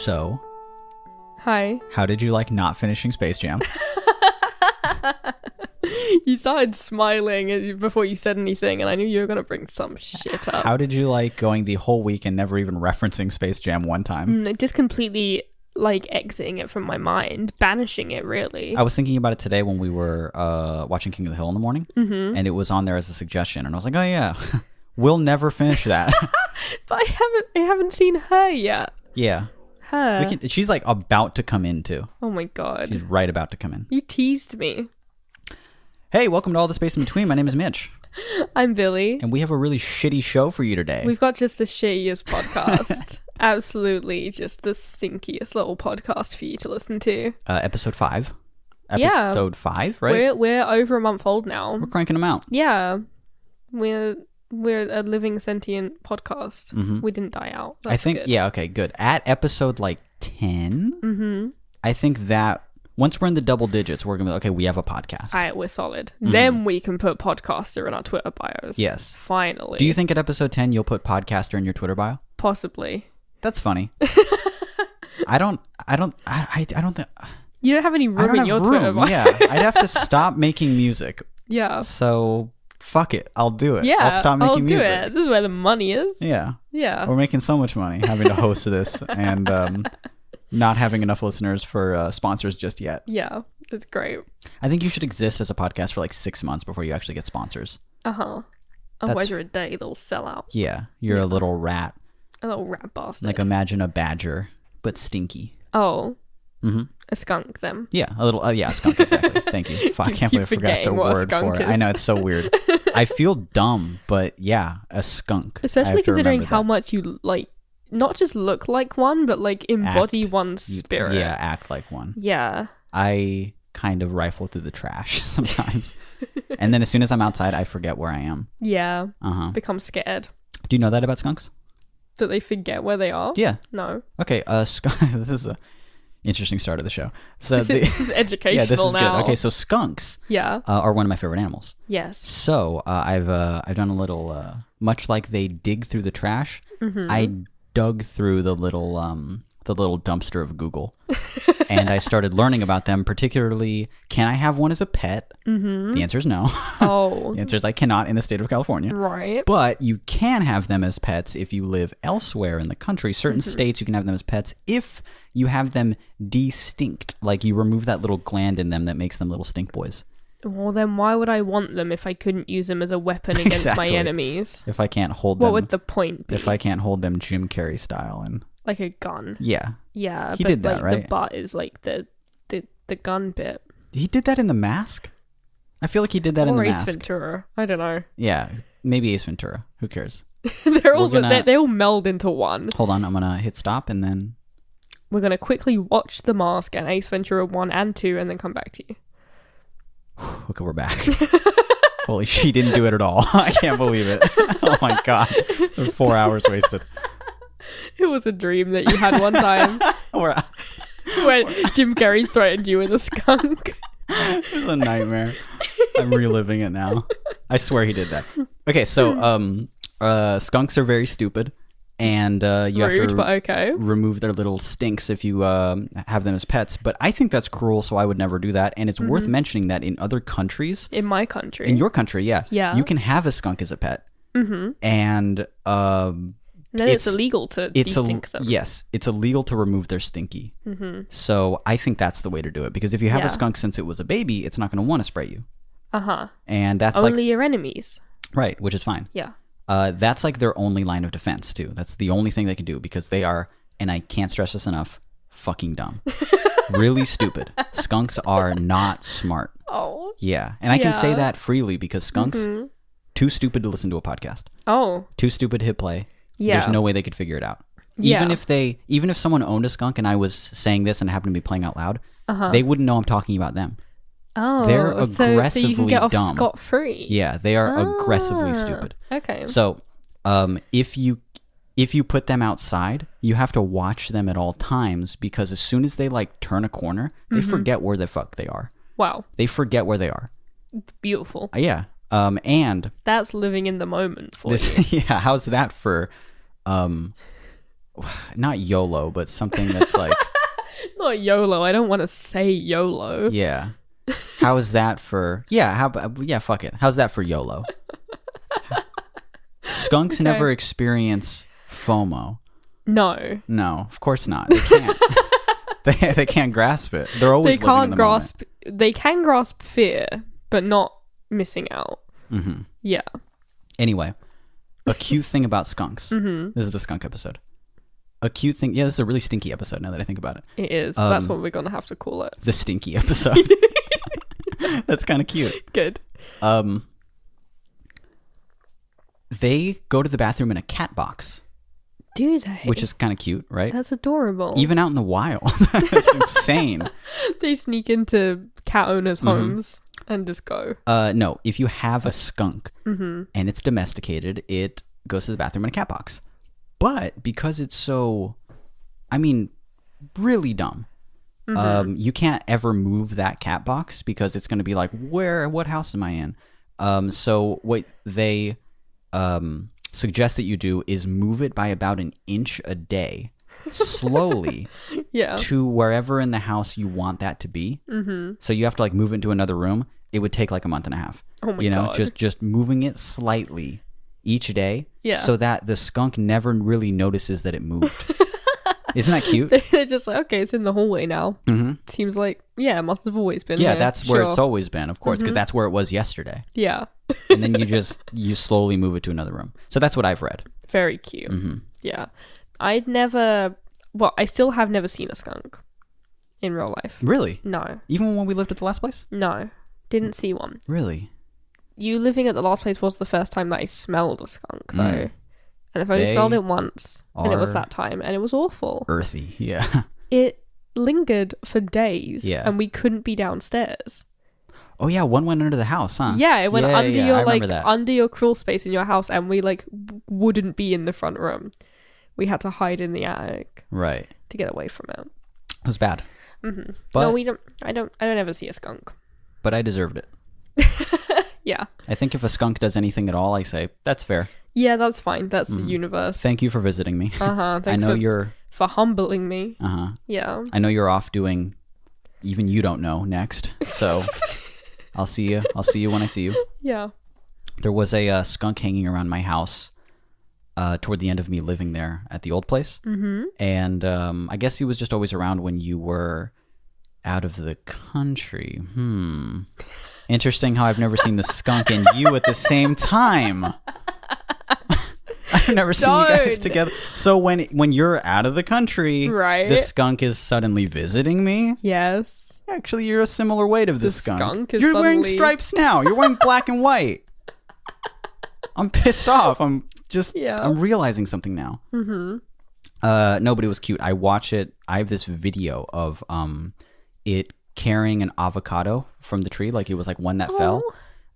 So, Hi. how did you like not finishing Space Jam? You started smiling before you said anything, and I knew you were going to bring some shit up. How did you like going the whole week and never even referencing Space Jam one time? Just completely, exiting it from my mind. Banishing it, really. I was thinking about it today when we were watching King of the Hill in the morning, and it was on there as a suggestion, and I was like, oh yeah, we'll never finish that. But I haven't seen her yet. Yeah. Her. She's like about to come in too. Oh my god. She's right about to come in. You teased me. Hey, welcome to All the Space in Between. My name is Mitch. I'm Billy. And we have a really shitty show for you today. We've got just the shittiest podcast. Absolutely just the stinkiest little podcast for you to listen to. Episode 5. Yeah. Episode 5, right? We're over a month old now. We're cranking them out. Yeah. We're a living sentient podcast. Mm-hmm. We didn't die out. I think, good. yeah, okay, good. At episode 10, I think that once we're in the double digits, we're going to be like, okay, we have a podcast. All right, we're solid. Then we can put podcaster in our Twitter bios. Yes. Finally. Do you think at episode 10 you'll put podcaster in your Twitter bio? Possibly. That's funny. I don't think... You don't have any room in your Twitter bio. Yeah, I'd have to stop making music. Yeah. So... fuck it, I'll do it. Yeah, I'll stop making music. do it. This is where the money is. Yeah. Yeah. We're making so much money having to host this and not having enough listeners for sponsors just yet. Yeah, it's great. I think you should exist as a podcast for like 6 months before you actually get sponsors. Uh-huh. Otherwise you're a dirty little sellout. Yeah, you're a little rat. A little rat bastard. Like imagine a badger, but stinky. Oh. A skunk then. Yeah, a little, a skunk, exactly. Thank you. I can't believe I forgot the word for it. I know, it's so weird. I feel dumb, but yeah, a skunk. Especially considering how much you, not just look like one, but, embody one's spirit. Yeah, act like one. Yeah. I kind of rifle through the trash sometimes. And then as soon as I'm outside, I forget where I am. Yeah. Uh-huh. Become scared. Do you know that about skunks? That they forget where they are? Yeah. No. Okay, skunk, this is a... interesting start of the show. So this is educational yeah, this is now. good. Okay, so skunks are one of my favorite animals. Yes. So I've done a little, much like they dig through the trash, I dug through the little dumpster of Google, and I started learning about them. Particularly, can I have one as a pet? The answer is no. Oh. The answer is I cannot in the state of California. Right. But you can have them as pets if you live elsewhere in the country. Certain states you can have them as pets if you have them distinct, like you remove that little gland in them that makes them little stink boys. Well, then why would I want them if I couldn't use them as a weapon against my enemies? If I can't hold them. What would the point be? If I can't hold them Jim Carrey style and... like a gun. Yeah. Yeah. He did that, right? The butt is like the gun bit. He did that in The Mask? I feel like he did that in The Mask. Or Ace Ventura. I don't know. Yeah. Maybe Ace Ventura. Who cares? They're all they all meld into one. Hold on. I'm going to hit stop and then... we're going to quickly watch The Mask and Ace Ventura 1 and 2 and then come back to you. Okay, we're back. Holy, she didn't do it at all. I can't believe it. Oh my god. 4 hours wasted. It was a dream that you had one time. When Jim Carrey threatened you with a skunk. It was a nightmare. I'm reliving it now. I swear he did that. Okay, so skunks are very stupid. And you Rude, have to but okay. remove their little stinks if you have them as pets. But I think that's cruel, so I would never do that. And it's worth mentioning that in other countries... in my country. In your country, yeah. Yeah. You can have a skunk as a pet. And... then it's illegal to de-stink them. Yes, it's illegal to remove their stinky. So I think that's the way to do it. Because if you have a skunk since it was a baby, it's not going to want to spray you. Uh-huh. And that's only your enemies. Right, which is fine. Yeah. That's like their only line of defense, too. That's the only thing they can do because they are, and I can't stress this enough, fucking dumb. Really stupid. Skunks are not smart. Oh. Yeah. And I can say that freely because skunks, too stupid to listen to a podcast. Oh. Too stupid to hit play. Yeah. There's no way they could figure it out. Yeah. Even if someone owned a skunk and I was saying this and happened to be playing out loud, they wouldn't know I'm talking about them. Oh, they're aggressively so you can get off dumb. scot-free. Yeah, they are aggressively stupid. Okay. So, if you put them outside, you have to watch them at all times because as soon as they turn a corner, they forget where the fuck they are. Wow. They forget where they are. It's beautiful. Yeah. And that's living in the moment for you. Yeah. How's that for not YOLO, but something that's like, Not YOLO. I don't want to say YOLO. yeah. How is that for? Yeah, fuck it. How's that for YOLO? Skunks never experience FOMO. No. No, of course not. They can't. they can't grasp it. They're always They can't living in the grasp. They can grasp fear, but not missing out. Mm-hmm. Yeah. Anyway, a cute thing about skunks. Mm-hmm. This is the skunk episode. A cute thing. Yeah, this is a really stinky episode now that I think about it. It is. That's what we're going to have to call it. The stinky episode. That's kind of cute. Good. They go to the bathroom in a cat box. Do they? Which is kind of cute, right? That's adorable. Even out in the wild. That's insane. They sneak into cat owners' homes and just go. No, if you have a skunk Mm-hmm. and it's domesticated, it goes to the bathroom in a cat box. But because it's so, really dumb, you can't ever move that cat box because it's going to be like, what house am I in? So what they suggest that you do is move it by about an inch a day, slowly, to wherever in the house you want that to be. Mm-hmm. So you have to like move it into another room. It would take like a month and a half. Oh my God. just moving it slightly each day, so that the skunk never really notices that it moved. Isn't that cute? They're just like, okay, it's in the hallway now. Mm-hmm. Seems like, it must have always been there. That's where it's always been, of course, because that's where it was yesterday. Yeah. And then you slowly move it to another room. So that's what I've read. Very cute. Mm-hmm. Yeah. I still have never seen a skunk in real life. Really? No. Even when we lived at the last place? No. Didn't see one. Really? You living at the last place was the first time that I smelled a skunk, though. And I've only smelled it once, and it was that time, and it was awful. Earthy, yeah. It lingered for days, Yeah. and we couldn't be downstairs. Oh yeah, one went under the house, huh? Yeah, it went under I your remember that. under your crawl space in your house, and we wouldn't be in the front room. We had to hide in the attic, right, to get away from it. It was bad. Mm-hmm. But, no, we don't. I don't ever see a skunk. But I deserved it. Yeah. I think if a skunk does anything at all, I say that's fair. Yeah, that's fine. That's the universe. Thank you for visiting me. Thanks I know you're for humbling me. Yeah. I know you're off doing even you don't know next. So I'll see you. I'll see you when I see you. Yeah. There was a skunk hanging around my house toward the end of me living there at the old place. Mm-hmm. And I guess he was just always around when you were out of the country. Interesting how I've never seen the skunk and you at the same time. I've never seen you guys together. So when you're out of the country, right, the skunk is suddenly visiting me? Yes. Actually, you're a similar weight of this skunk. Is you're wearing stripes now. You're wearing black and white. I'm pissed off. I'm realizing something now. Mm-hmm. No, but it was cute. I watch it. I have this video of it carrying an avocado from the tree, like it was like one that fell.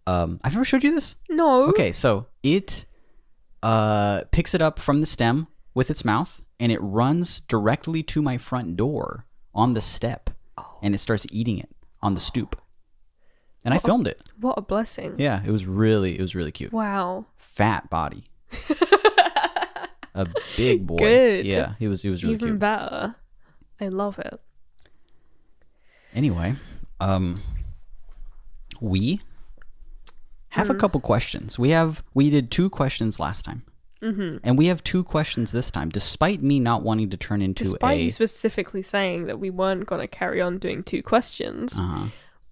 I've never showed you this. No. Okay, so it picks it up from the stem with its mouth, and it runs directly to my front door on the step, and it starts eating it on the stoop. And I filmed it. What a blessing. Yeah, it was really cute. Wow. Fat body. A big boy. Good. Yeah, it was really Even cute. better. I love it. Anyway, we have a couple questions. We did 2 questions last time. Mm-hmm. And we have 2 questions this time, despite me not wanting to turn into Despite you specifically saying that we weren't going to carry on doing 2 questions,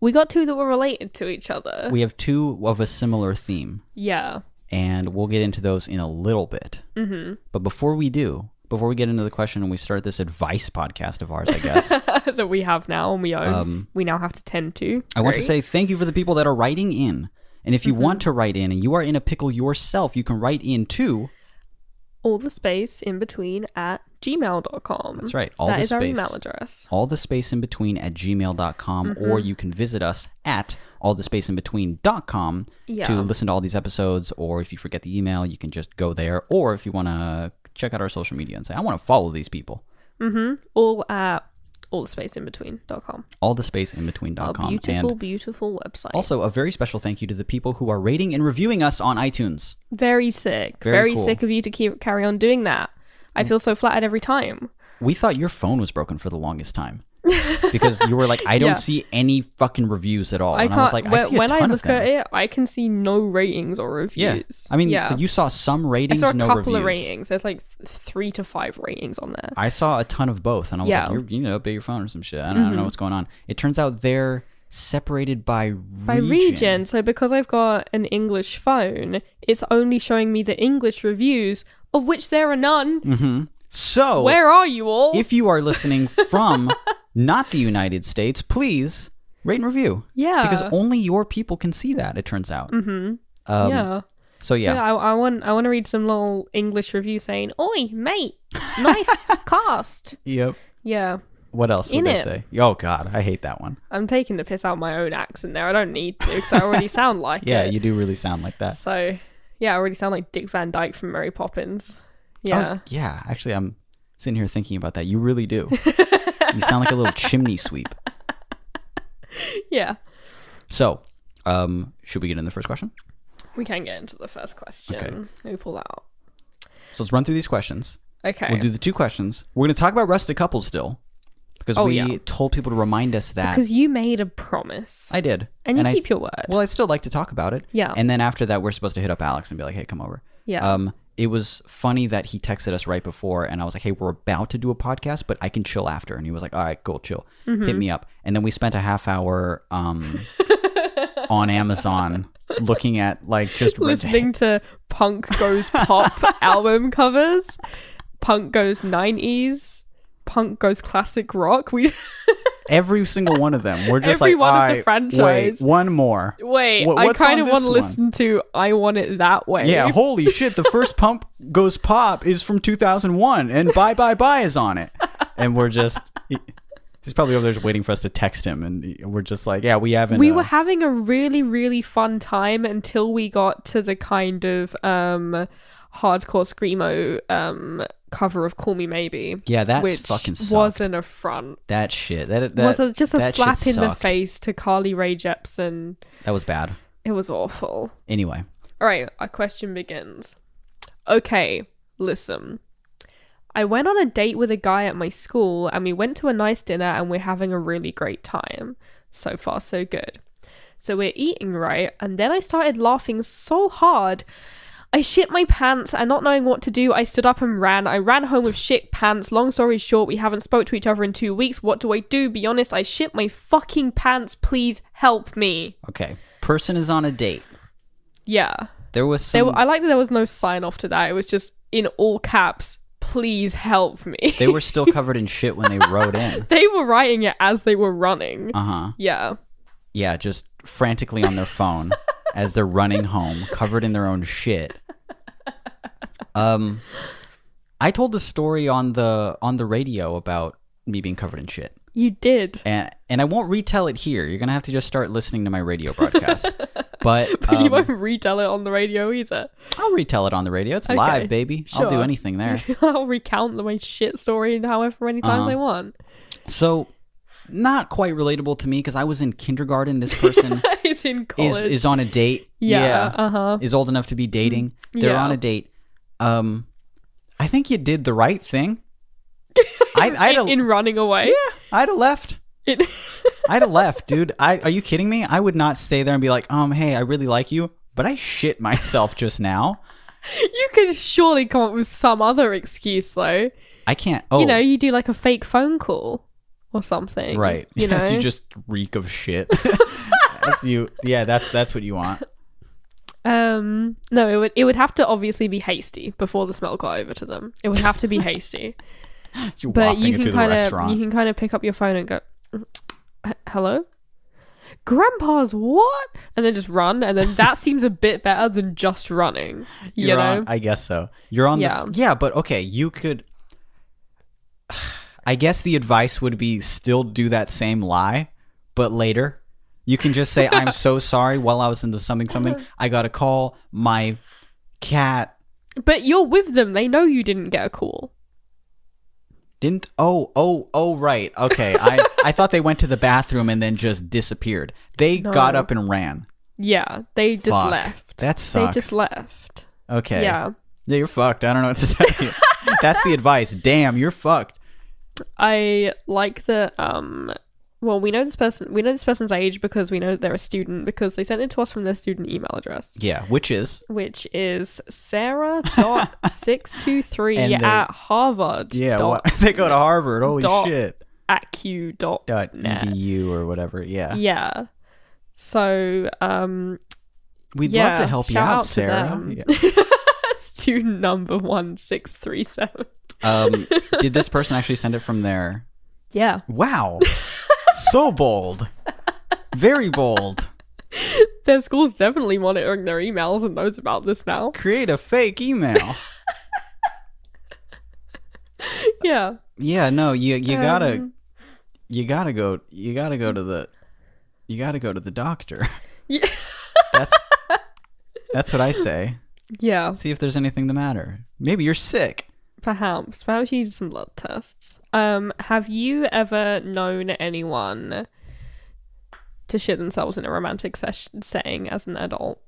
we got 2 that were related to each other. We have 2 of a similar theme. Yeah. And we'll get into those in a little bit. Mm-hmm. But before we get into the question and we start this advice podcast of ours, I guess. that we have now and we own. We now have to tend to. I want to say thank you for the people that are writing in. And if you want to write in and you are in a pickle yourself, you can write in to all the space in between at gmail.com. That's right. That is our email address. All the space in between at gmail.com, or you can visit us at allthespaceinbetween.com to listen to all these episodes, or if you forget the email, you can just go there, or if you want to check out our social media and say, I want to follow these people. All at allthespaceinbetween.com. Allthespaceinbetween.com. Beautiful, beautiful website. Also, a very special thank you to the people who are rating and reviewing us on iTunes. Very sick. Very cool. Sick of you to carry on doing that. I feel so flattered every time. We thought your phone was broken for the longest time. Because you were like, I don't see any fucking reviews at all. And I was like, I see a ton of them. When I look at it, I can see no ratings or reviews. Yeah. I mean, you saw some ratings, no reviews. I saw a couple of ratings. There's like 3 to 5 ratings on there. I saw a ton of both. And I was like, you know, update your phone or some shit. I don't know what's going on. It turns out they're separated by region. So because I've got an English phone, it's only showing me the English reviews, of which there are none. Mm-hmm. So, where are you all? If you are listening from not the United States, please rate and review. Yeah. Because only your people can see that, it turns out. Mm-hmm. Yeah. So, yeah. I want to read some little English review saying, "Oi, mate, nice cast." Yep. Yeah. What else would they say? Oh, God, I hate that one. I'm taking the piss out of my own accent there. I don't need to because I already sound like it. Yeah, you do really sound like that. So, yeah, I already sound like Dick Van Dyke from Mary Poppins. Yeah. Oh, yeah. Actually, I'm sitting here thinking about that. You really do. You sound like a little chimney sweep. Yeah. So, should we get into the first question? We can get into the first question. Okay. Let me pull out. So let's run through these questions. Okay. We'll do the 2 questions. We're going to talk about Rusted Couples still. Because we told people to remind us that. Because you made a promise. I did. And you keep your word. Well, I'd still like to talk about it. Yeah. And then after that, we're supposed to hit up Alex and be like, hey, come over. Yeah. It was funny that he texted us right before and I was like, hey, we're about to do a podcast, but I can chill after. And he was like, all right, cool, chill. Mm-hmm. Hit me up. And then we spent a half hour on Amazon looking at like just listening to Punk Goes Pop album covers. Punk Goes 90s. Punk Goes Classic Rock. Every single one of them. We're just every like, one of the franchise. Wait, one more. Wait, I kind of want to listen to I Want It That Way. Yeah, holy shit. The first Punk Goes Pop is from 2001 and Bye Bye Bye is on it. And we're just... He's probably over there just waiting for us to text him. And we're just like, yeah, we haven't... We were having a really, really fun time until we got to the kind of hardcore screamo cover of Call Me Maybe. Yeah, that's fucking sucked. Was an affront. That shit. That was just a slap in the face to Carly Rae Jepsen. That was bad. It was awful. Anyway. All right, our question begins. Okay, listen. I went on a date with a guy at my school and we went to a nice dinner and we're having a really great time. So far, so good. So we're eating, right? And then I started laughing so hard. I shit my pants and not knowing what to do, I stood up and ran. I ran home with shit pants. Long story short, we haven't spoke to each other in 2 weeks. What do I do? Be honest, I shit my fucking pants. Please help me. Okay. Person is on a date. Yeah. There was some... I like that there was no sign off to that. It was just in all caps, please help me. They were still covered in shit when they wrote in. They were writing it as they were running. Uh-huh. Yeah. Yeah, just frantically on their phone as they're running home, covered in their own shit. I told the story on the radio about me being covered in shit. You did. And I won't retell it here. You're going to have to just start listening to my radio broadcast. But you won't retell it on the radio either. I'll retell it on the radio. It's live, baby. Sure. I'll do anything there. I'll recount my shit story however many times I want. So, not quite relatable to me because I was in kindergarten. This person is in college. Is on a date. Yeah. Is old enough to be dating. They're on a date. I think you did the right thing. In running away? Yeah, I'd have left. I'd have left, dude. Are you kidding me? I would not stay there and be like, hey, I really like you, but I shit myself just now. You could surely come up with some other excuse, though. I can't. You do like a fake phone call or something. Right. You know? You just reek of shit. That's you. Yeah, that's what you want. No, it would have to obviously be hasty before the smell got over to them. It would have to be hasty. But you can kind of pick up your phone and go, hello? Grandpa's what? And then just run, and then that seems a bit better than just running. You know? I guess so. You're on the but okay, you could I guess the advice would be still do that same lie, but later. You can just say, I'm so sorry, while I was into something. I got a call, my cat. But you're with them. They know you didn't get a call. Didn't? Oh, right. Okay. I thought they went to the bathroom and then just disappeared. They got up and ran. Yeah, they just left. That sucks. They just left. Okay. Yeah. Yeah, you're fucked. I don't know what to tell you. That's the advice. Damn, you're fucked. I like the well, we know this person's age because we know that they're a student because they sent it to us from their student email address. Yeah, which is Sarah.623 at Harvard. Yeah, they go to Harvard. Holy shit. .edu or whatever. Yeah. Yeah. So we'd love to help you out, Sarah. Yeah. Student number 1637. Did this person actually send it from their... Yeah. Wow. So bold. Very bold. Their school's definitely monitoring their emails and knows about this now. Create a fake email. Yeah. Yeah, no, you gotta go to the doctor. Yeah. That's what I say. Yeah. See if there's anything the matter. Maybe you're sick. Perhaps you need some blood tests. Have you ever known anyone to shit themselves in a romantic setting as an adult?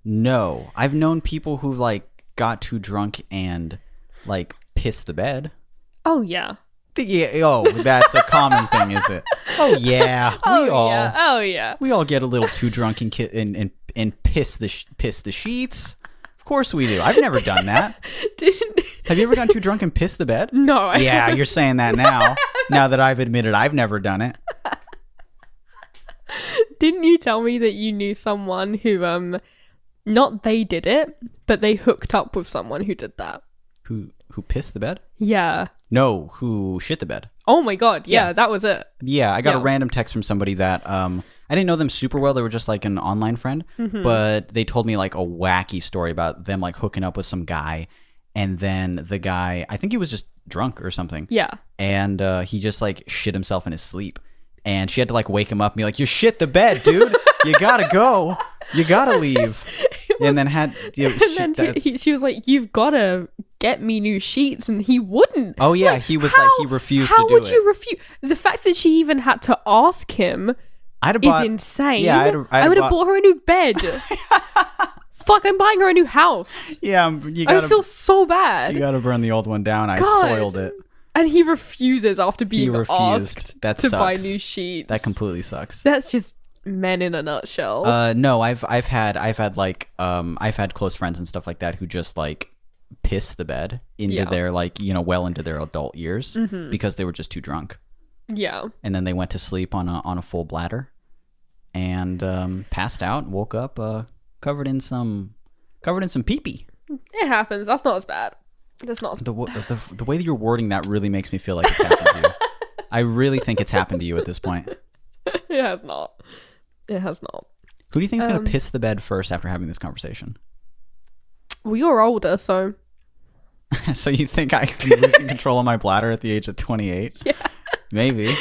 No. I've known people who like got too drunk and like pissed the bed. Oh yeah. Yeah. Oh, that's a common thing, is it? Oh yeah. We all get a little too drunk and piss the sheets. Of course we do. I've never done that. Have you ever gotten too drunk and pissed the bed? No. Yeah, you're saying that now. Now that I've admitted I've never done it. Didn't you tell me that you knew someone who not they did it, but they hooked up with someone who did that? Who pissed the bed? Yeah. No, who shit the bed. Oh my god, yeah. That was it. Yeah, I got a random text from somebody that I didn't know them super well. They were just like an online friend, but they told me like a wacky story about them like hooking up with some guy, and then the guy, I think he was just drunk or something. Yeah. And he just like shit himself in his sleep, and she had to like wake him up and be like, "You shit the bed, dude. You gotta go. You gotta leave." And then she was like, "You've gotta get me new sheets," and he wouldn't. Oh yeah, he was like, he refused to do it. How would you refuse? The fact that she even had to ask him is insane. Yeah, I would have bought her a new bed. Fuck, I'm buying her a new house. Yeah, I feel so bad. You gotta burn the old one down. I soiled it. And he refuses after being asked to buy new sheets. That completely sucks. That's just men in a nutshell. No, I've had close friends and stuff like that who just like piss the bed into their like, well into their adult years because they were just too drunk. Yeah. And then they went to sleep on a full bladder and passed out, woke up covered in some pee-pee. It happens. That's not as bad. That's not as the way that you're wording that really makes me feel like it's happened to you. I really think it's happened to you at this point. It has not. It has not. Who do you think is going to piss the bed first after having this conversation? Well, you're older, so... So you think I could be losing control of my bladder at the age of 28? Yeah. Maybe.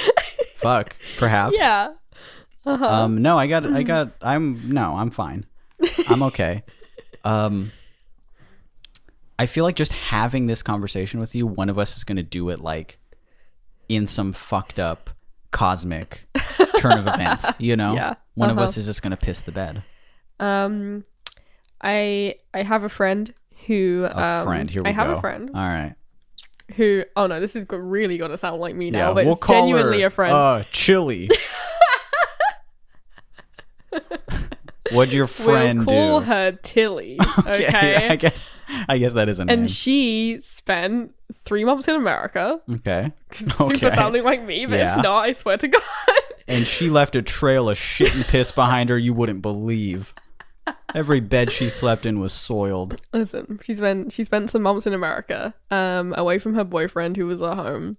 Fuck. Perhaps. Yeah. Uh-huh. No, I'm fine. I'm okay. I feel like just having this conversation with you, one of us is going to do it like in some fucked up cosmic turn of events, Yeah. One of us is just going to piss the bed. I have a friend who... Here we go. I have a friend. All right. Who... Oh, no, this is really going to sound like me now, Yeah, but we'll it's genuinely a friend. Chili. What'd your friend do? We'll call her Tilly, okay? I guess that is a name. And she spent 3 months in America. Okay. Super sounding like me, but it's not, I swear to God. And she left a trail of shit and piss behind her you wouldn't believe. Every bed she slept in was soiled. Listen, she spent some months in America, away from her boyfriend who was at home,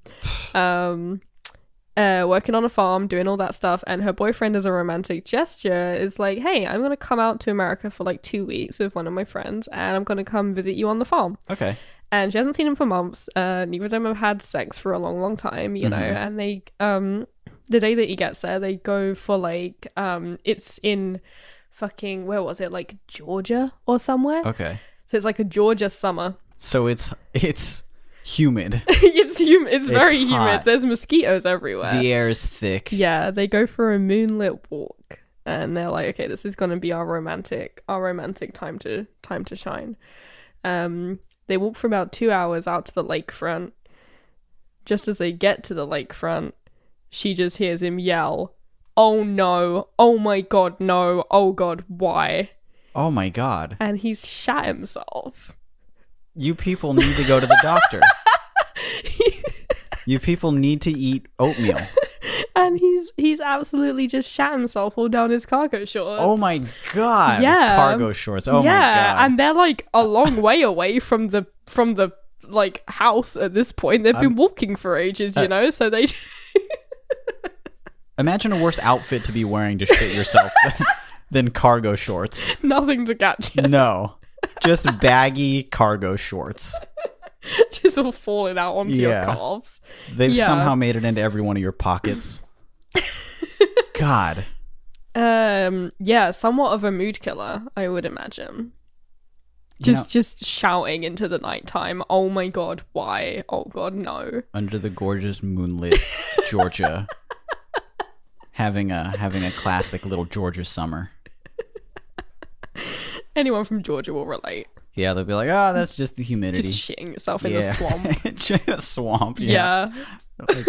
working on a farm, doing all that stuff. And her boyfriend, as a romantic gesture, is like, "Hey, I'm gonna come out to America for like 2 weeks with one of my friends, and I'm gonna come visit you on the farm." Okay. And she hasn't seen him for months. Neither of them have had sex for a long, long time, you know. And they, the day that he gets there, they go for like, it's in fucking, where was it? Like Georgia or somewhere. Okay. So it's like a Georgia summer. So it's humid. It's very hot. humid. There's mosquitoes everywhere. The air is thick. Yeah, they go for a moonlit walk, and they're like, "Okay, this is gonna be our romantic time to shine." They walk for about 2 hours out to the lakefront. Just as they get to the lakefront, she just hears him yell, "Oh no, oh my god, no, oh god, why?" Oh my god. And he's shat himself. You people need to go to the doctor. You people need to eat oatmeal. And he's absolutely just shat himself all down his cargo shorts. Oh my god. Yeah. Cargo shorts. Oh my god. Yeah, and they're like a long way away from the like house at this point. They've been walking for ages, you know, so they Imagine a worse outfit to be wearing to shit yourself than cargo shorts. nothing to catch you. No. Just baggy cargo shorts. Just all falling out onto your calves. They've somehow made it into every one of your pockets. God. Yeah, somewhat of a mood killer, I would imagine. Just shouting into the nighttime, "Oh my god, why? Oh god, no." Under the gorgeous moonlit Georgia. having a classic little Georgia summer. Anyone from Georgia will relate. Yeah, they'll be like, "Oh, that's just the humidity." Just shitting yourself in the swamp. Just a swamp, Yeah. Like,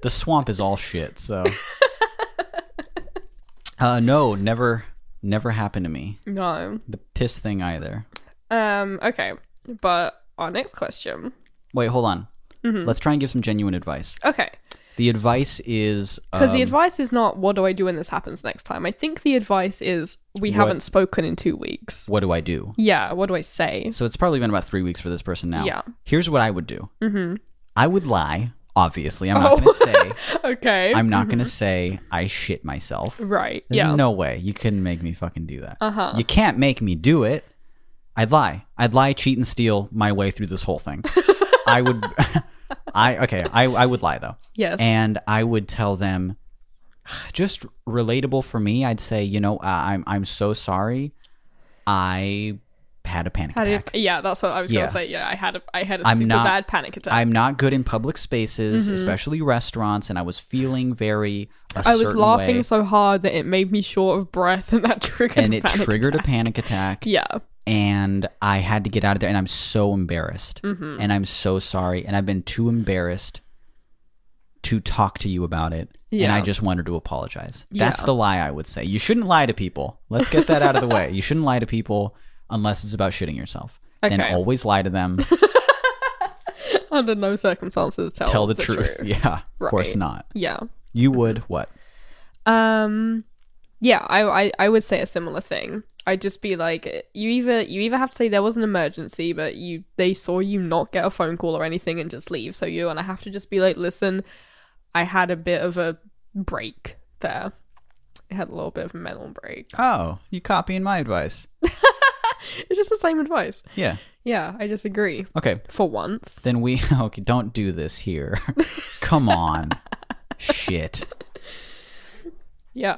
the swamp is all shit, so. No, never happened to me. No. The piss thing either. Okay. But our next question. Wait, hold on. Mm-hmm. Let's try and give some genuine advice. Okay. The advice is... Because the advice is not, what do I do when this happens next time? I think the advice is, we haven't spoken in 2 weeks. What do I do? Yeah, what do I say? So it's probably been about 3 weeks for this person now. Yeah. Here's what I would do. Mm-hmm. I would lie, obviously. I'm not going to say... Okay. I'm not going to say I shit myself. Right, There's no way. You couldn't make me fucking do that. Uh-huh. You can't make me do it. I'd lie. I'd lie, cheat, and steal my way through this whole thing. I would... I would lie though. Yes. And I would tell them, just relatable for me, I'd say, I'm so sorry. I had a panic attack. Yeah, that's what I was going to say. Yeah, I had a super bad panic attack. I'm not good in public spaces, especially restaurants, and I was feeling very I was laughing so hard that it made me short of breath, and that triggered a panic attack. Yeah. And I had to get out of there, and I'm so embarrassed. Mm-hmm. And I'm so sorry, and I've been too embarrassed to talk to you about it. Yeah. And I just wanted to apologize. Yeah. That's the lie I would say. You shouldn't lie to people. Let's get that out of the way. You shouldn't lie to people unless it's about shitting yourself. Okay. Then always lie to them. Under no circumstances tell the truth. Yeah, of course not. Yeah. You would what? Yeah, I would say a similar thing. I'd just be like, you either have to say there was an emergency, but they saw you not get a phone call or anything and just leave. So you're gonna have to just be like, listen, I had a bit of a break there. I had a little bit of a mental break. Oh, you copying my advice. It's just the same advice. Yeah. Yeah, I just agree. Okay. For once. Then okay, don't do this here. Come on. Shit. Yeah.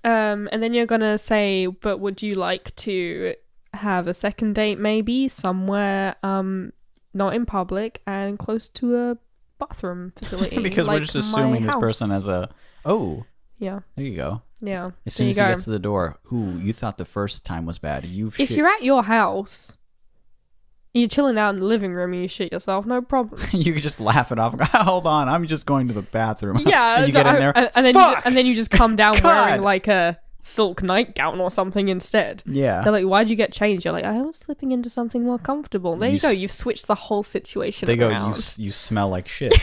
And then you're gonna say, but would you like to have a second date maybe somewhere not in public and close to a bathroom facility? Because we're just assuming this person has a... Oh. Yeah. There you go. Yeah. As soon as he gets to the door, you thought the first time was bad. If you're at your house, you're chilling out in the living room and you shit yourself, no problem. You could just laugh it off. Hold on, I'm just going to the bathroom. Yeah. And you get in there, and then you just come down wearing like a silk nightgown or something instead. Yeah. They're like, why'd you get changed? You're like, I was slipping into something more comfortable. There you go. You've switched the whole situation around. They go, you smell like shit.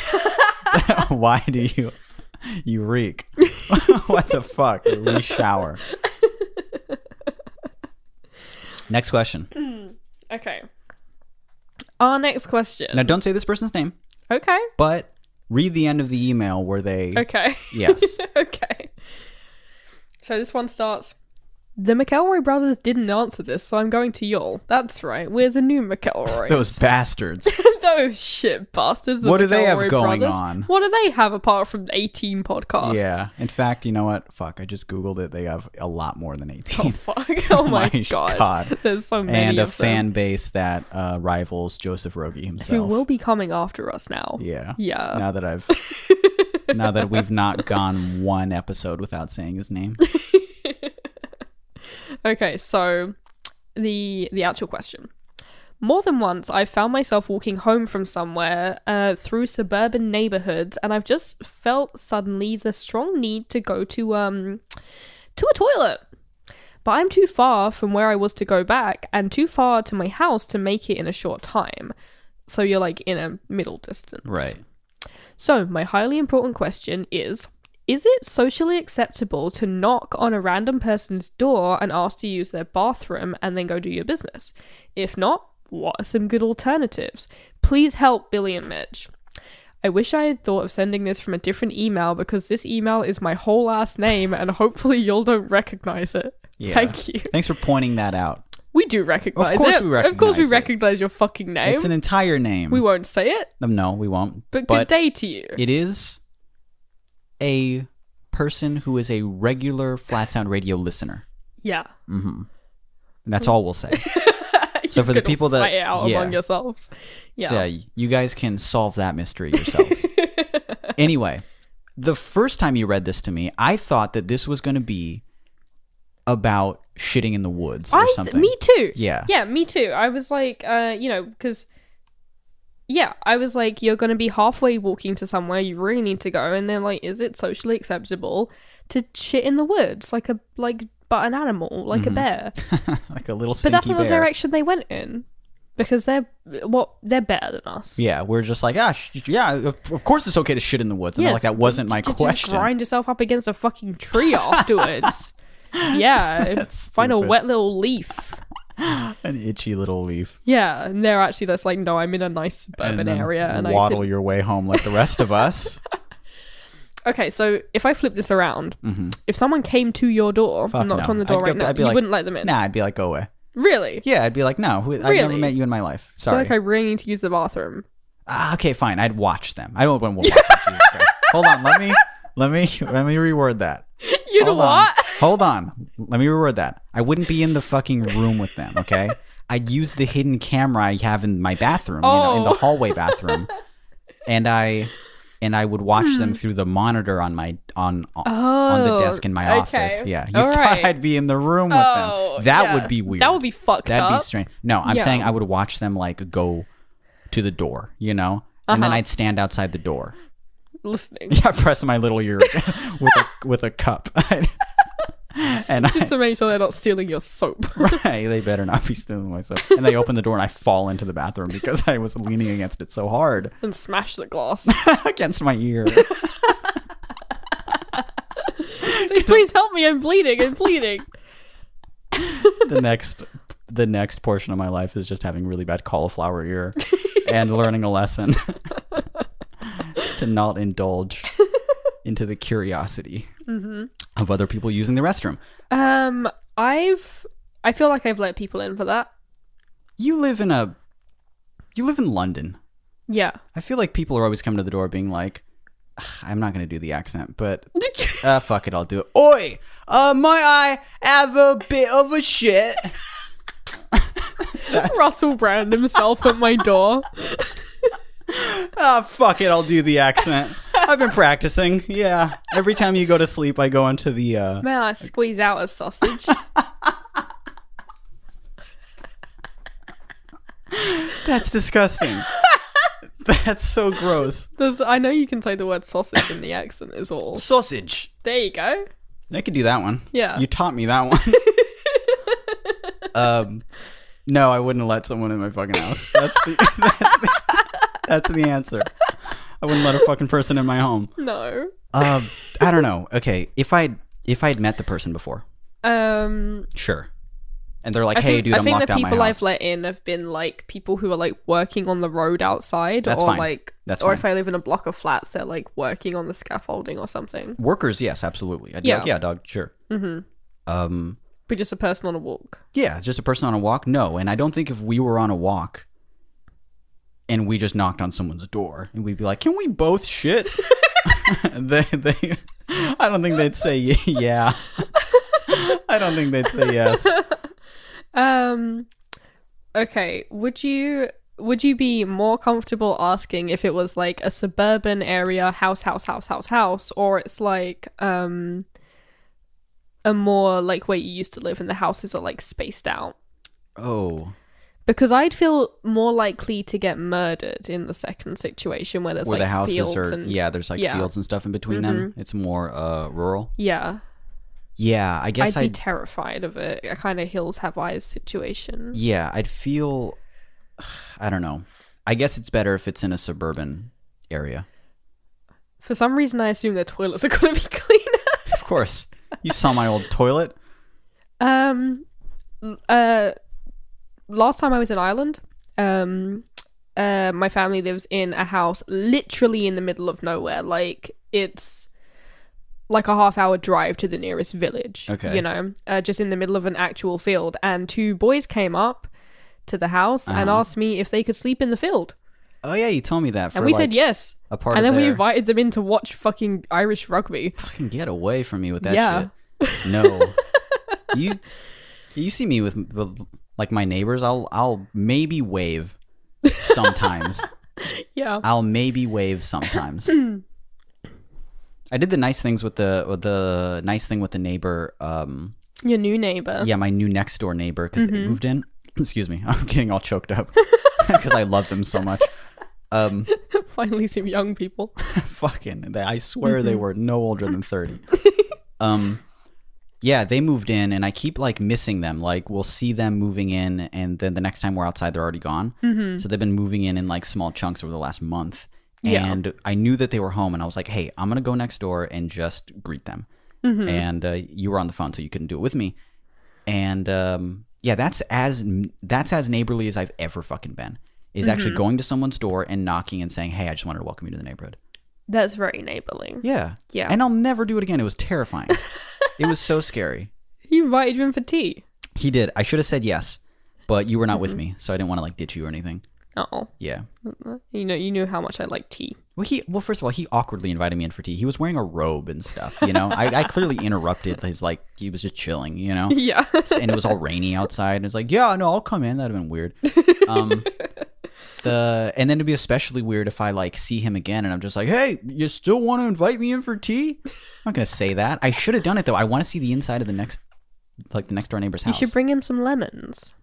Why do you reek? What the fuck? We shower. Next question. Okay. Our next question. Now, don't say this person's name. Okay. But read the end of the email where they... Okay. Yes. Okay. So this one starts... The McElroy brothers didn't answer this, so I'm going to y'all. That's right, we're the new McElroys. Those bastards. Those shit bastards. What do they have going on? What do they have apart from 18 podcasts? Yeah. In fact, you know what? Fuck, I just Googled it. They have a lot more than 18. Oh, fuck. Oh, my God. There's so many and of a fan base that rivals Joseph Rogie himself. Who will be coming after us now. Yeah. Yeah. Now that we've not gone one episode without saying his name. Okay, so the actual question. More than once, I've found myself walking home from somewhere through suburban neighborhoods, and I've just felt suddenly the strong need to go to a toilet. But I'm too far from where I was to go back, and too far to my house to make it in a short time. So you're like in a middle distance. Right. So my highly important question is it socially acceptable to knock on a random person's door and ask to use their bathroom and then go do your business? If not, what are some good alternatives? Please help, Billy and Mitch. I wish I had thought of sending this from a different email because this email is my whole last name and hopefully y'all don't recognize it. Yeah. Thank you. Thanks for pointing that out. We do recognize it. Of course we recognize it. Of course we recognize your fucking name. It's an entire name. We won't say it. No, we won't. But good day to you. It is a person who is a regular Flat Sound Radio listener. Yeah. Mm-hmm. And that's all we'll say. So for the people that fight it out among yourselves, yeah. So you guys can solve that mystery yourselves. Anyway, the first time you read this to me, I thought that this was going to be about shitting in the woods or something. Me too. Yeah, me too. I was like, because I was like, you're going to be halfway walking to somewhere you really need to go, and then like, is it socially acceptable to shit in the woods but an animal, like a bear. Like a little stinky bear. But that's not the direction they went in. Because they're better than us. Yeah, we're just like, of course it's okay to shit in the woods. And they're like, that wasn't my question. Just grind yourself up against a fucking tree afterwards. Yeah, find a wet little leaf. An itchy little leaf. Yeah, and they're actually just like, no, I'm in a nice suburban area. And waddle your way home like the rest of us. Okay, so if I flip this around, if someone came to your door, knocked on the door now, you wouldn't let them in? Nah, I'd be like, go away. Really? Yeah, I'd be like, no, I've never met you in my life. Sorry. I feel like I really need to use the bathroom. Okay, fine. I'd watch them. I don't want to watch them. Jesus Christ. Hold on. Let me reword that. You'd what? Hold on. Let me reword that. I wouldn't be in the fucking room with them, okay? I'd use the hidden camera I have in my bathroom, in the hallway bathroom. And I would watch them through the monitor on my on the desk in my office. Yeah, you thought I'd be in the room with them. That would be weird. That would be fucked up. That'd be strange. No, I'm saying I would watch them like go to the door, and then I'd stand outside the door, listening. Yeah, pressing my little ear with a cup. And just to make sure they're not stealing your soap. Right, they better not be stealing my soap. And they open the door and I fall into the bathroom because I was leaning against it so hard. And smash the glass. Against my ear. So please help me, I'm bleeding. The next portion of my life is just having really bad cauliflower ear and learning a lesson to not indulge into the curiosity of other people using the restroom. I feel like I've let people in for that. You live in London. Yeah. I feel like people are always coming to the door being like, I'm not going to do the accent, but fuck it, I'll do it. Oi, might I have a bit of a shit? Russell Brand himself at my door. Fuck it, I'll do the accent. I've been practicing. Yeah. Every time you go to sleep, I go into the... May I squeeze out a sausage? That's disgusting. That's so gross. I know you can say the word sausage in the accent is all. Sausage. There you go. I could do that one. Yeah. You taught me that one. No, I wouldn't have let someone in my fucking house. That's the answer. I wouldn't let a fucking person in my home. No. I don't know. Okay, if I'd met the person before. Sure. And they're like, "Hey, dude, I'm locked out my house." I think the people I've let in have been like people who are like working on the road outside, That's or fine. like, That's or fine. if I live in a block of flats, they're like working on the scaffolding or something. Workers, yes, absolutely. I'd be like, "Yeah, dog, sure." Mm-hmm. But just a person on a walk. Yeah, just a person on a walk. No, and I don't think if we were on a walk and we just knocked on someone's door and we'd be like, "Can we both shit?" I don't think they'd say yeah. I don't think they'd say yes. Okay, would you be more comfortable asking if it was like a suburban area, house, or it's like a more like where you used to live and the houses are like spaced out? Oh. Because I'd feel more likely to get murdered in the second situation where there's Where like the houses fields are, and there's like fields and stuff in between them. It's more rural. yeah. Yeah, I guess I'd be terrified of it. A kind of hills have eyes situation. Yeah, I'd feel, I don't know. I guess it's better if it's in a suburban area. For some reason, I assume their toilets are going to be cleaner. Of course. You saw my old toilet? Last time I was in Ireland, my family lives in a house literally in the middle of nowhere. Like, it's like a half-hour drive to the nearest village. Okay. You know, just in the middle of an actual field. And 2 boys came up to the house and asked me if they could sleep in the field. Oh, yeah, you told me that. And we said yes. A part and of then we invited them in to watch fucking Irish rugby. Fucking get away from me with that shit. No. You see me with like my neighbors, I'll maybe wave sometimes. Yeah. I'll maybe wave sometimes. I did the nice things with the nice thing with the neighbor. Your new neighbor. Yeah, my new next door neighbor because they moved in. Excuse me, I'm getting all choked up because I love them so much. Finally, some young people. I swear they were no older than 30. Yeah, they moved in, and I keep like missing them. Like we'll see them moving in, and then the next time we're outside, they're already gone. So they've been moving in like small chunks over the last month. And I knew that they were home, and I was like, "Hey, I'm gonna go next door and just greet them." And you were on the phone, so you couldn't do it with me. And yeah, that's as neighborly as I've ever fucking been. Is actually going to someone's door and knocking and saying, "Hey, I just wanted to welcome you to the neighborhood." That's very neighborly. Yeah. Yeah. And I'll never do it again. It was terrifying. It was so scary. He invited you in for tea. He did. I should have said yes, but you were not with me, so I didn't want to like ditch you or anything. Oh. Yeah. You knew how much I like tea. Well, first of all, he awkwardly invited me in for tea. He was wearing a robe and stuff, you know? I clearly interrupted his, like, he was just chilling, you know? Yeah. And it was all rainy outside. And it's like, yeah, no, I'll come in. That'd have been weird. And then it'd be especially weird if I, like, see him again and I'm just like, hey, you still want to invite me in for tea? I'm not going to say that. I should have done it, though. I want to see the inside of the next door neighbor's house. You should bring him some lemons.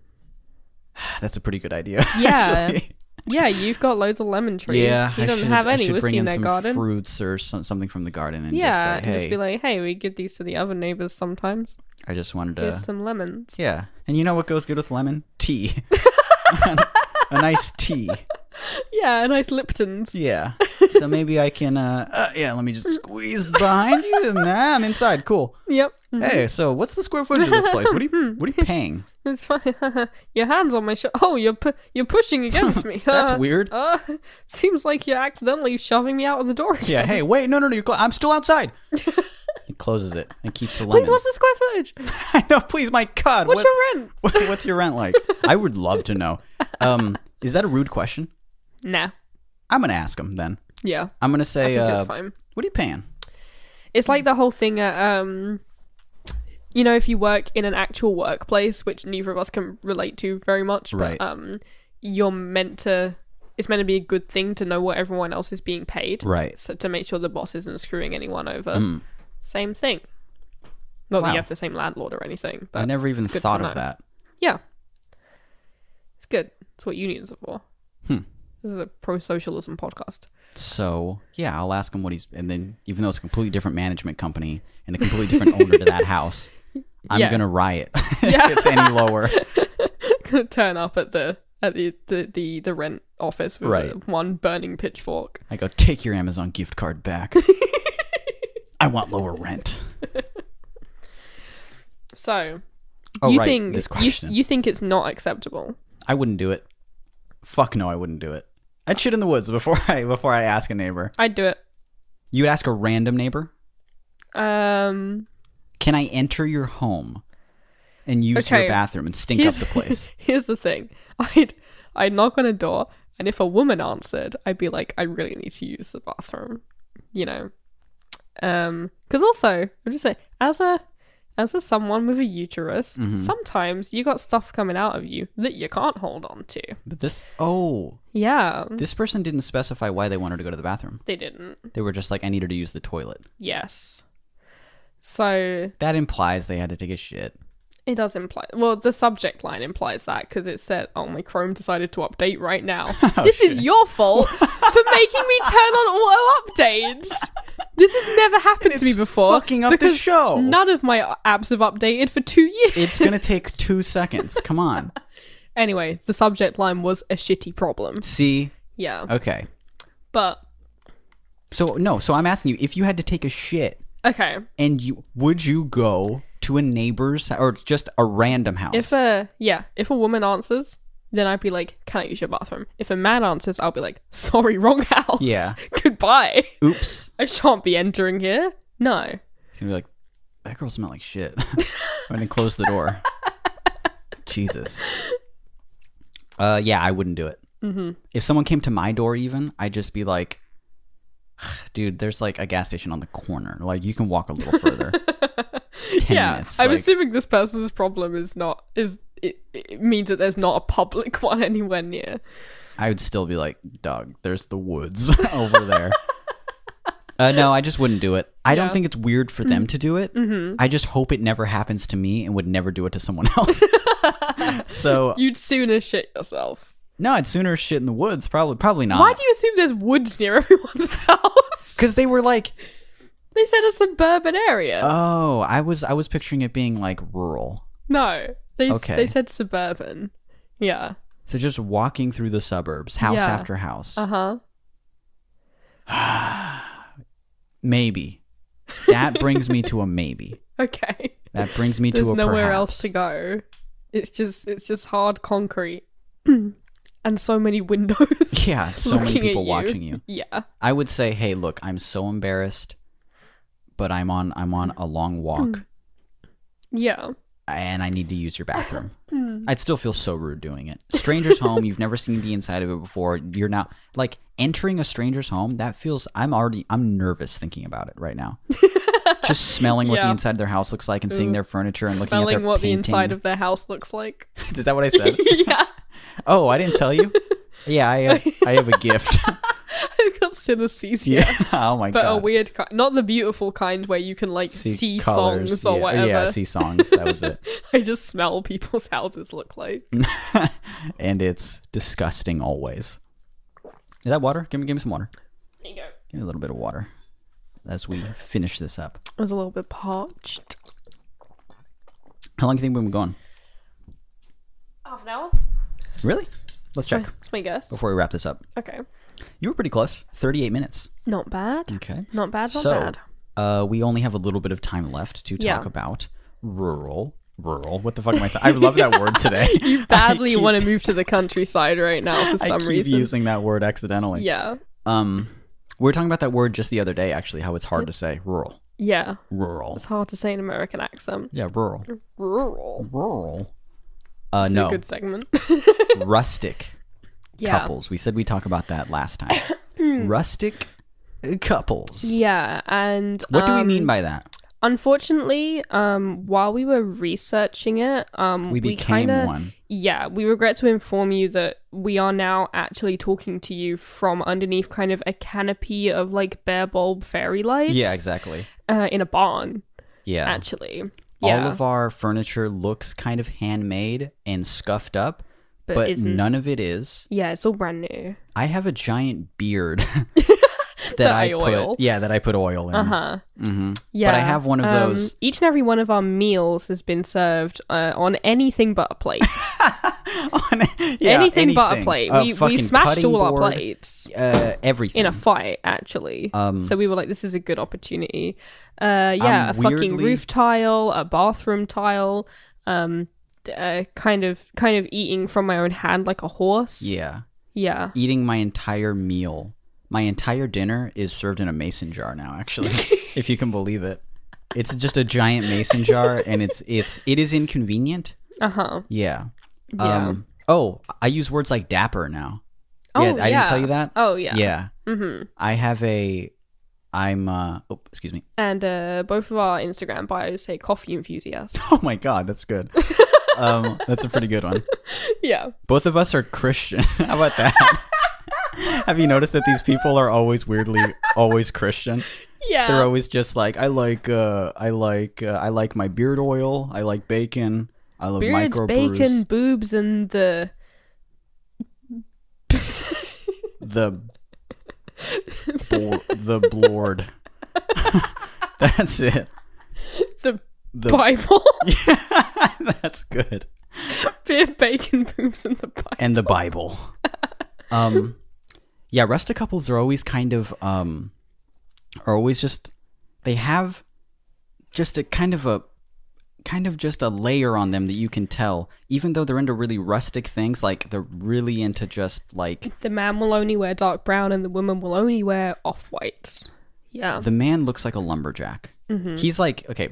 That's a pretty good idea. Yeah. Yeah, you've got loads of lemon trees. Yeah, he doesn't have any. We've seen their garden. Fruits or something from the garden, and yeah, just say, hey. just be like, hey, we give these to the other neighbors sometimes. I just wanted to. Here's some lemons. Yeah, and you know what goes good with lemon? Tea. A nice tea. Yeah, a nice Lipton's. Yeah. So maybe I can. Let me just squeeze behind you, and I'm inside. Cool. Yep. Mm-hmm. Hey, so what's the square footage of this place? What are you paying? It's fine. Your hand's on my Oh, you're pushing against me. That's weird. Seems like you're accidentally shoving me out of the door again. Yeah. Hey, wait, no, I'm still outside. He closes it and keeps the lemon. Please, what's the square footage? I know. Please, my God. What's your rent? What's your rent like? I would love to know. Is that a rude question? Nah. I'm gonna ask him then. Yeah. I'm gonna say, I think that's fine. What are you paying? It's like the whole thing at, you know, if you work in an actual workplace, which neither of us can relate to very much, but you're meant to, it's meant to be a good thing to know what everyone else is being paid. Right. So to make sure the boss isn't screwing anyone over. Same thing. Not that you have the same landlord or anything. But I never even thought of that. Yeah. It's good. It's what unions are for. This is a pro-socialism podcast. So, yeah, I'll ask him what he's... And then, even though it's a completely different management company and a completely different owner to that house, I'm going to riot if it's any lower. Going to turn up at the rent office with one burning pitchfork. I go, take your Amazon gift card back. I want lower rent. So, this question. You think it's not acceptable? I wouldn't do it. Fuck no, I wouldn't do it. I'd shit in the woods before I ask a neighbor. I'd do it. You would ask a random neighbor? Can I enter your home and use your bathroom and stink up the place? Here's the thing. I'd knock on a door, and if a woman answered, I'd be like, I really need to use the bathroom. You know? Because also, I'm just saying, as a someone with a uterus, sometimes you got stuff coming out of you that you can't hold on to. But this person didn't specify why they wanted to go to the bathroom. They didn't. They were just like, I needed to use the toilet. Yes. So that implies they had to take a shit. It does imply. Well, the subject line implies that because it said, "Oh, my Chrome decided to update right now. This is your fault for making me turn on auto updates. This has never happened to me before. Fucking up the show. None of my apps have updated for 2 years. It's gonna take 2 seconds. Come on. Anyway, the subject line was a shitty problem. See? Yeah. Okay. But So I'm asking you, if you had to take a shit, okay, and would you go to a neighbor's or just a random house? if a woman answers, then I'd be like, "Can I use your bathroom?" If a man answers, I'll be like, "Sorry, wrong house. Yeah. Goodbye. Oops. I shan't be entering here." No. He's gonna be like, that girl smelled like shit. I'm gonna close the door. Jesus. Yeah, I wouldn't do it. Mm-hmm. If someone came to my door even, I'd just be like, dude, there's like a gas station on the corner. Like, you can walk a little further. 10 minutes. I'm assuming this person's problem it means that there's not a public one anywhere near. I would still be like, dog, there's the woods over there. No, I just wouldn't do it. I don't think it's weird for them to do it. Mm-hmm. I just hope it never happens to me and would never do it to someone else. So you'd sooner shit yourself. No, I'd sooner shit in the woods. Probably not. Why do you assume there's woods near everyone's house? Because they were like, they said a suburban area. Oh, I was picturing it being like rural. No, they said suburban. Yeah. So just walking through the suburbs, house after house. Maybe. That brings me to a maybe. Okay. That brings me to a perhaps. There's nowhere else to go. It's just hard concrete. And so many windows. Yeah, so many people watching you. Yeah. I would say, hey, look, I'm so embarrassed, but I'm on a long walk. Yeah. And I need to use your bathroom. I'd still feel so rude doing it. Stranger's home, you've never seen the inside of it before. You're now like entering a stranger's home. That feels. I'm nervous thinking about it right now. Just smelling what the inside of their house looks like and seeing their furniture and looking at their smelling what painting. the inside of their house looks like. Is that what I said? Yeah. Oh, I didn't tell you? Yeah, I have a gift. I've got synesthesia. Yeah. Oh my god. But a weird kind. Not the beautiful kind where you can like see colors, songs or whatever. Yeah, see songs. That was it. I just smell people's houses look like. And it's disgusting always. Is that water? Give me some water. There you go. Give me a little bit of water as we finish this up. I was a little bit parched. How long do you think we've been going? Half an hour. Really? Let's check. That's my guess. Before we wrap this up. Okay. You were pretty close. 38 minutes. Not bad. Okay. Not bad. We only have a little bit of time left to talk about rural. What the fuck am I I love that word today. You badly want to move to the countryside right now for some reason. I keep using that word accidentally. Yeah. We were talking about that word just the other day, actually, how it's hard to say. Rural. Yeah. Rural. It's hard to say in an American accent. Yeah, rural. Rural. No. It's a good segment. Rustic couples. We said we'd talk about that last time. Rustic couples. Yeah, and what do we mean by that? Unfortunately, while we were researching it, we became one. Yeah, we regret to inform you that we are now actually talking to you from underneath kind of a canopy of like bare bulb fairy lights. Yeah, exactly. In a barn. Yeah. Actually. Yeah. All of our furniture looks kind of handmade and scuffed up, but none of it is. Yeah, it's all brand new. I have a giant beard that I put oil in. Mm-hmm. Yeah. But I have one of those. Each and every one of our meals has been served on anything but a plate. Anything but a plate. We smashed all our plates. Everything. In a fight, actually. So we were like, this is a good opportunity. A fucking roof tile, a bathroom tile, kind of eating from my own hand like a horse. Yeah. Yeah. Eating my entire meal. My entire dinner is served in a mason jar now, actually, if you can believe it. It's just a giant mason jar, and it is inconvenient. Yeah. Yeah. I use words like dapper now. Oh, yeah, I didn't tell you that. Oh yeah. Yeah. I have excuse me. And both of our Instagram bios say coffee enthusiast. Oh my god, that's good. That's a pretty good one. Yeah. Both of us are Christian. How about that? Have you noticed that these people are always always Christian? Yeah. They're always just like, I like my beard oil. I like bacon. I love beards, microbrews. bacon, boobs, and the blord. That's it. The Bible. Yeah, that's good. Beer, bacon, boobs, and the Bible. And the Bible. Yeah, rustic couples are always they have just a layer on them that you can tell, even though they're into really rustic things, like they're really into just like the man will only wear dark brown and the woman will only wear off-whites. Yeah. The man looks like a lumberjack. Mm-hmm. He's like, okay,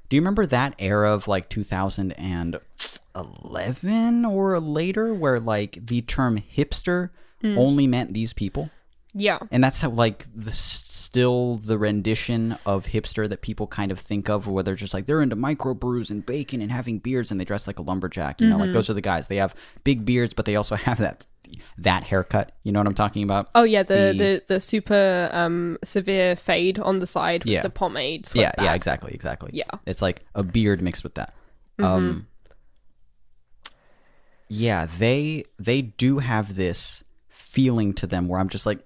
do you remember that era of like 2011 or later where like the term hipster only meant these people? Yeah. And that's how like still the rendition of hipster that people kind of think of, where they're just like, they're into microbrews and bacon and having beards and they dress like a lumberjack. You know, like those are the guys. They have big beards, but they also have that haircut. You know what I'm talking about? Oh yeah, the super severe fade on the side with the pomade. Yeah, exactly. Yeah. It's like a beard mixed with that. Yeah, they do have this feeling to them where I'm just like,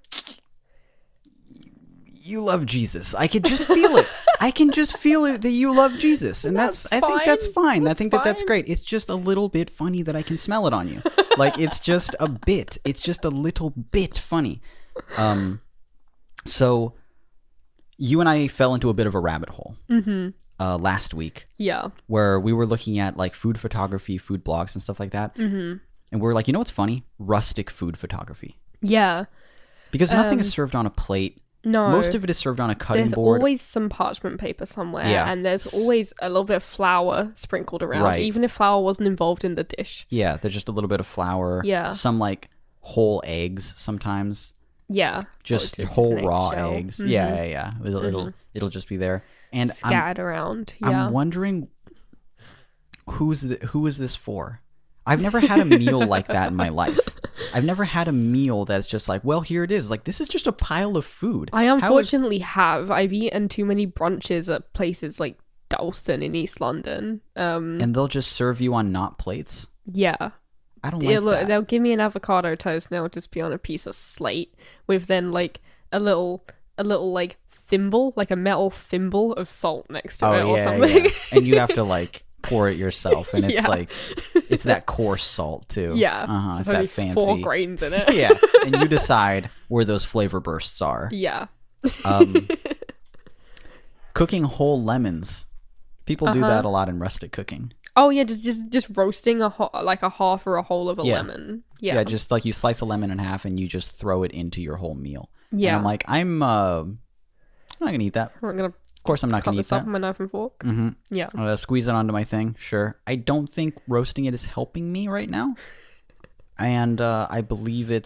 you love Jesus. I could just feel it. I can just feel it that you love Jesus. And I think that's fine. I think that's great. It's just a little bit funny that I can smell it on you. Like, it's just a bit. It's just a little bit funny. So you and I fell into a bit of a rabbit hole last week. Yeah. Where we were looking at like food photography, food blogs and stuff like that. And we were like, you know what's funny? Rustic food photography. Yeah. Because nothing is served on a plate. No. Most of it is served on a cutting board. board. There's always some parchment paper somewhere. Yeah. And there's always a little bit of flour sprinkled around, even if flour wasn't involved in the dish. Yeah, there's just a little bit of flour. Yeah. Some like whole eggs sometimes. Yeah. Just whole raw eggs. Yeah. It'll just be there. And scattered around. Yeah. I'm wondering who is this for? I've never had a meal like that in my life. I've never had a meal that's just like, well, here it is. Like, this is just a pile of food. I unfortunately have. I've eaten too many brunches at places like Dalston in East London. And they'll just serve you on not plates? Yeah. I don't like that. They'll give me an avocado toast and it'll just be on a piece of slate with then like a little like thimble, like a metal thimble of salt next to it or something. Yeah. And you have to like pour it yourself, and it's like it's that coarse salt too. Yeah, it's that fancy 4 grains in it. Yeah, and you decide where those flavor bursts are. Yeah. Cooking whole lemons, people do that a lot in rustic cooking. Oh yeah, just roasting like a half or a whole of a lemon. Yeah, just like you slice a lemon in half and you just throw it into your whole meal. Yeah, and I'm like, I'm not gonna eat that. Of course, I'm not going to eat that. Cut this up with my knife and fork. Yeah. Squeeze it onto my thing. Sure. I don't think roasting it is helping me right now. And I believe I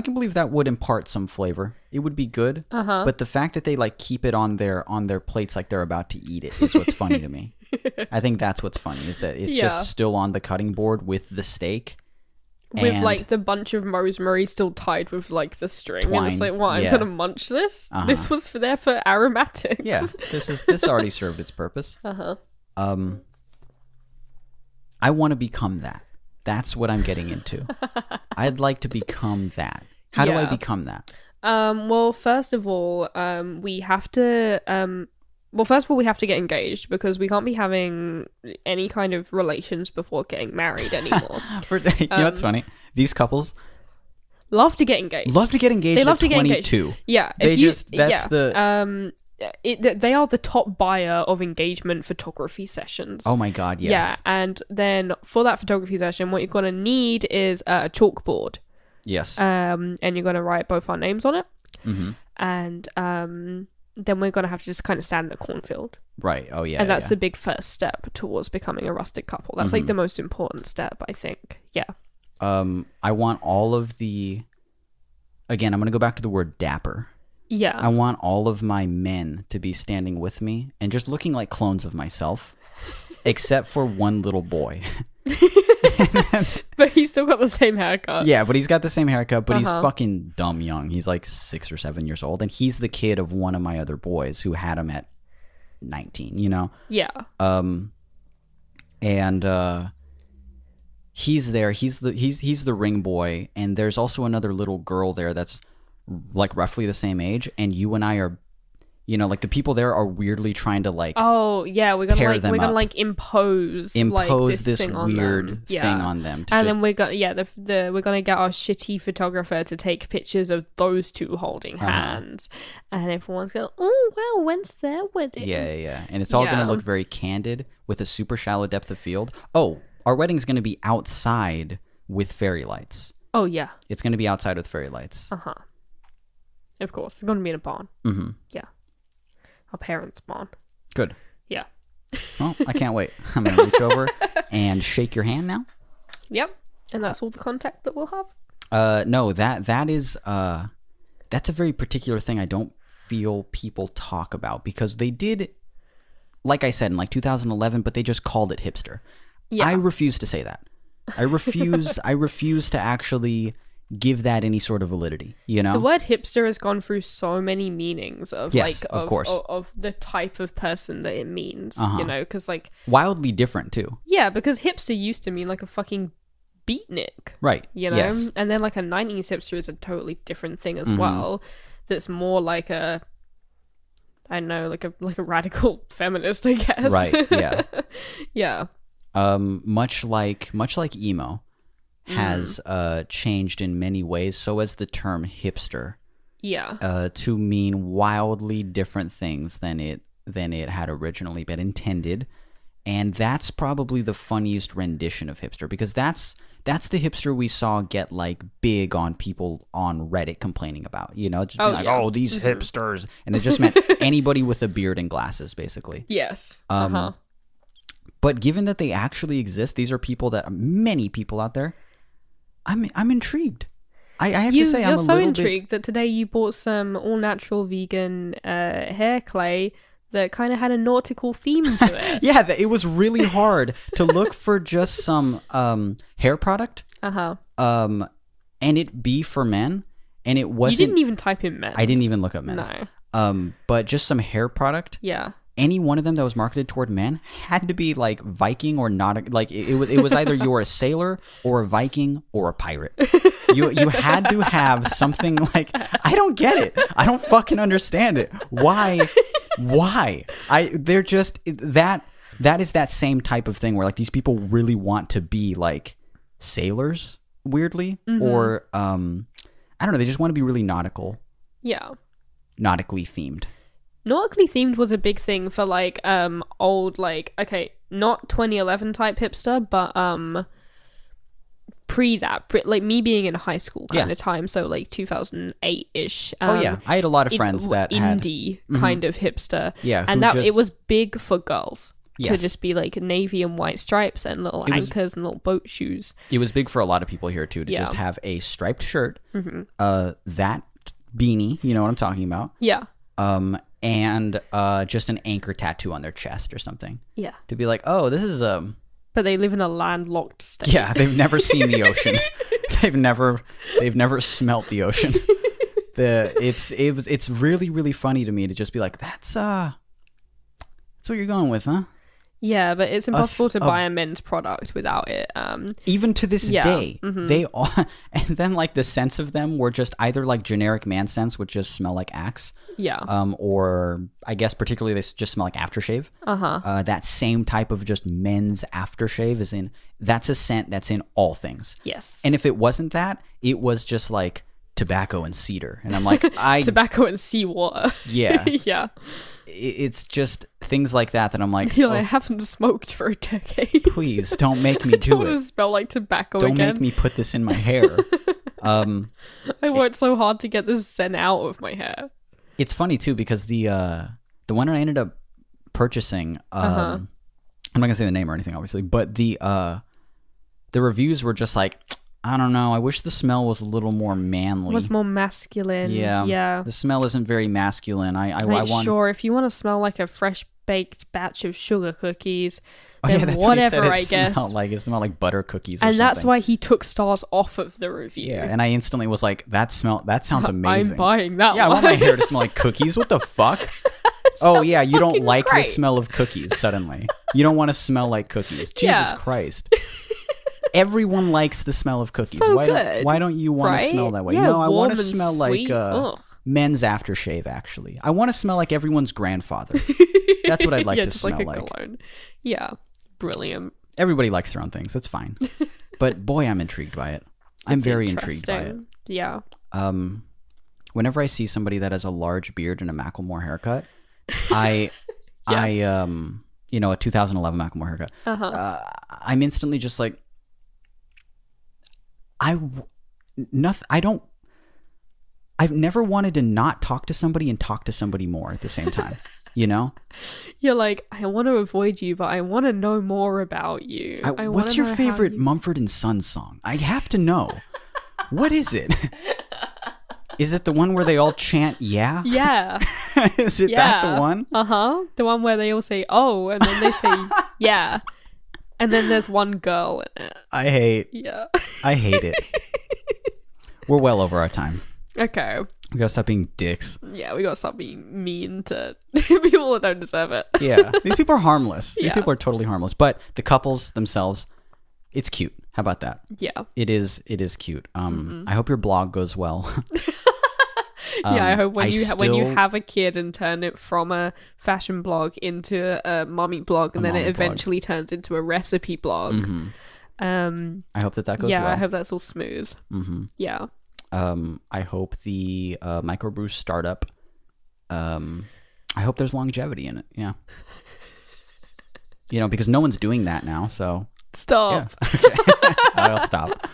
can believe that would impart some flavor. It would be good. But the fact that they like keep it on their plates like they're about to eat it is what's funny to me. I think that's what's funny, is that it's just still on the cutting board with the steak. With like the bunch of rosemary still tied with like the string, twine. And it's like, I'm gonna munch this. This was there for aromatics. Yeah, this already served its purpose. I want to become that. That's what I'm getting into. I'd like to become that. How do I become that? Well, first of all, we have to we have to get engaged, because we can't be having any kind of relations before getting married anymore. You know what's funny? These couples love to get engaged. They love to get engaged at 22. Yeah. They they are the top buyer of engagement photography sessions. Oh my God, yes. Yeah, and then for that photography session, what you're going to need is a chalkboard. Yes. And you're going to write both our names on it. And then we're going to have to just kind of stand in a cornfield. Right. Oh, yeah. And that's the big first step towards becoming a rustic couple. That's like the most important step, I think. Yeah. I want all of the... Again, I'm going to go back to the word dapper. Yeah. I want all of my men to be standing with me and just looking like clones of myself, except for one little boy. But he's still got the same haircut. Yeah, but he's got the same haircut, but he's fucking dumb young. He's like 6 or 7 years old, and he's the kid of one of my other boys who had him at 19, you know? Yeah. and he's there. He's the ring boy, and there's also another little girl there that's like roughly the same age, and you and I are, like the people there are weirdly trying to like oh yeah, we're pair gonna them like up. impose like, this thing weird on them. thing on them, And then we're gonna get our shitty photographer to take pictures of those two holding hands, and everyone's going, oh wow, when's their wedding? yeah, and it's all gonna look very candid with a super shallow depth of field. Oh, our wedding's gonna be outside with fairy lights. Oh yeah, It's gonna be outside with fairy lights. Of course, it's gonna be in a barn. Yeah, our parents' barn. Good. Yeah. Well, I can't wait. I'm gonna reach over and shake your hand now. Yep, and that's all the contact that we'll have. No, that is that's a very particular thing I don't feel people talk about, because they did, like I said, in like 2011, but they just called it hipster. Yeah. I refuse to say that. I refuse to actually give that any sort of validity, The word hipster has gone through so many meanings of Yes, like of course. Of the type of person that it means, because like wildly different too. yeah, because hipster used to mean like a fucking beatnik, Right. Yes. and then like a 90s hipster is a totally different thing as well. That's more like a, I don't know, like a radical feminist, I guess. Right. Yeah. Yeah. Much like emo has changed in many ways, so has the term hipster. Yeah. To mean wildly different things than it had originally been intended. And that's probably the funniest rendition of hipster, because that's the hipster we saw get like big on people on Reddit complaining about, just being like, oh, these hipsters. And it just meant anybody with a beard and glasses, basically. Yes. But given that they actually exist, these are people that many people out there, I'm intrigued. I have to say, I'm a you're so little intrigued that today you bought some all natural vegan hair clay that kind of had a nautical theme to it. Yeah, it was really hard to look for just some hair product. And it be for men, and it wasn't. You didn't even type in men's. I didn't even look up men's. No. But just some hair product. Yeah. Any one of them that was marketed toward men had to be like Viking or not. Like it was either you're a sailor or a Viking or a pirate. You had to have something like, I don't get it. I don't fucking understand it. Why? They're just that is that same type of thing where like these people really want to be like sailors, weirdly, or I don't know, they just want to be really nautical. Yeah. Nautically themed. Nautically themed was a big thing for like old, like, okay, not 2011 type hipster, but pre that, like me being in high school kind of time, so like 2008-ish. I had a lot of friends that had indie kind of hipster. Yeah, and it was big for girls. Yes. To just be like navy and white stripes and little anchors and little boat shoes. It was big for a lot of people here too, to just have a striped shirt, that beanie, you know what I'm talking about? Yeah. And just an anchor tattoo on their chest or something. Yeah. To be like, oh, this is But they live in a landlocked state. Yeah, they've never seen the ocean. They've never smelt the ocean. It's really, really funny to me to just be like, that's what you're going with, huh? Yeah, but it's impossible to buy a men's product without it. Even to this day, they all, and then like the scents of them were just either like generic man scents, which just smell like Axe. Yeah. Or I guess particularly they just smell like aftershave. That same type of just men's aftershave that's a scent that's in all things. Yes. And if it wasn't that, it was just like tobacco and cedar. And I'm like, tobacco and seawater. Yeah. Yeah. It's just things like that I'm like, I haven't smoked for a decade. Please don't make me do it. Smell like tobacco don't again. Make me put this in my hair. I worked so hard to get this scent out of my hair. It's funny too because the one I ended up purchasing, I'm not gonna say the name or anything, obviously, but the reviews were just like, I don't know. I wish the smell was a little more manly. It was more masculine. Yeah. The smell isn't very masculine. I want. Sure, if you want to smell like a fresh baked batch of sugar cookies, then that's whatever. What he said it smelled like butter cookies. And or that's something. why he took stars off of the review. Yeah, and I instantly was like, that sounds amazing. I'm buying that. Yeah, one. I want my hair to smell like cookies. What the fuck? Oh, yeah, you don't fucking like great. the smell of cookies suddenly. You don't want to smell like cookies. Jesus Yeah. Christ. Everyone likes the smell of cookies. So why good, don't you want to right? smell that way? Yeah, No, I want warm to and smell like sweet. Ugh. men's aftershave, actually. I want to smell like everyone's grandfather. That's what I'd like Yeah, to just smell like a like. cologne. Yeah, brilliant. Everybody likes their own things. That's fine. But boy, I'm intrigued by it. I'm It's very intrigued by it. interesting. Yeah. Whenever I see somebody that has a large beard and a Macklemore haircut, a 2011 Macklemore haircut, I'm instantly just like, I've never wanted to not talk to somebody and talk to somebody more at the same time, you know? You're like, I want to avoid you, but I want to know more about you. I What's wanna your know how favorite you- Mumford & Sons song? I have to know. What is it? Is it the one where they all chant, yeah? Yeah. Is it that the one? Uh-huh. The one where they all say, oh, and then they say, yeah. And then there's one girl in it. I hate it. We're well over our time. Okay. We gotta stop being dicks. Yeah, we gotta stop being mean to people that don't deserve it. Yeah. These people are harmless. These Yeah. people are totally harmless. But the couples themselves, it's cute. How about that? Yeah. It is cute. I hope your blog goes well. Yeah, I hope when you still- have a kid and turn it from a fashion blog into a mommy blog, and then it mommy blog. eventually turns into a recipe blog. I hope that goes Yeah, well. I hope that's all smooth. Yeah. I hope the microbrew startup, I hope there's longevity in it. Yeah. Because no one's doing that now, so Stop. yeah. Okay. I'll stop.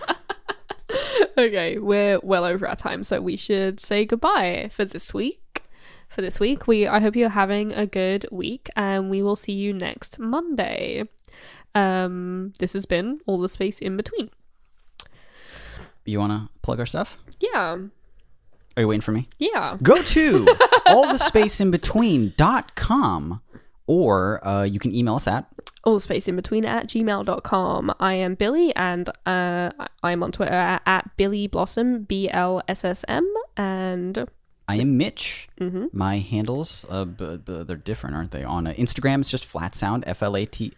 Okay, we're well over our time, so we should say goodbye for this week. I hope you're having a good week, and we will see you next Monday. This has been All the Space in Between. You want to plug our stuff? Yeah. Are you waiting for me? Yeah. Go to allthespaceinbetween.com, or you can email us at allthespaceinbetween@gmail.com. I am Billy, and I'm on Twitter at Billy Blossom, BLSSM, and I am Mitch. My handles, they're different, aren't they? On Instagram, it's just flat sound, FLATSOUND.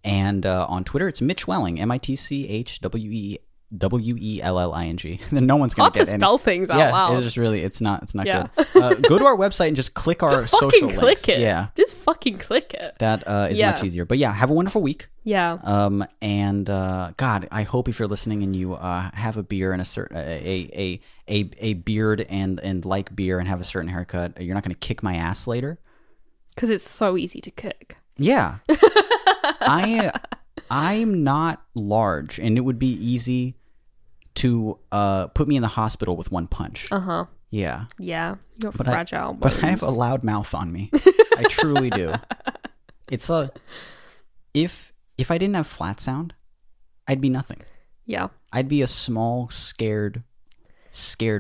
And on Twitter, it's Mitch Welling, MITCHWELLING. Then no one's going hard to to get any. spell things out Yeah, loud. it's just really, it's not Yeah. good. Go to our website and just click our Just social fucking links. click it. Yeah, Just fucking click it. that is Yeah. much easier. But yeah, have a wonderful week. Yeah. And God, I hope if you're listening and you have a beer and a beard and like beer and have a certain haircut, you're not going to kick my ass later. Because it's so easy to kick. Yeah. I'm not large, and it would be easy to put me in the hospital with one punch. Uh-huh. Yeah. Yeah. You're But fragile. But I have a bones. loud mouth on me. I truly do. It's if I didn't have flat sound, I'd be nothing. Yeah. I'd be a small, scared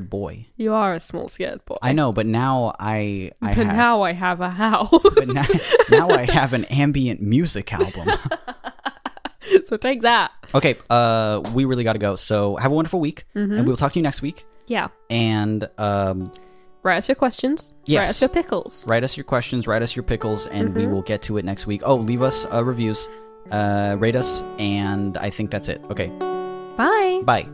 boy. You are a small scared boy. I know, but now I But have, now I have a house. but now I have an ambient music album. So take that. Okay, we really got to go. So have a wonderful week, and we will talk to you next week. Yeah. And Write us your questions. Yes. Write us your pickles. write us your questions, write us your pickles, and we will get to it next week. Oh, leave us reviews, rate us, and I think that's it. Okay, Bye. bye.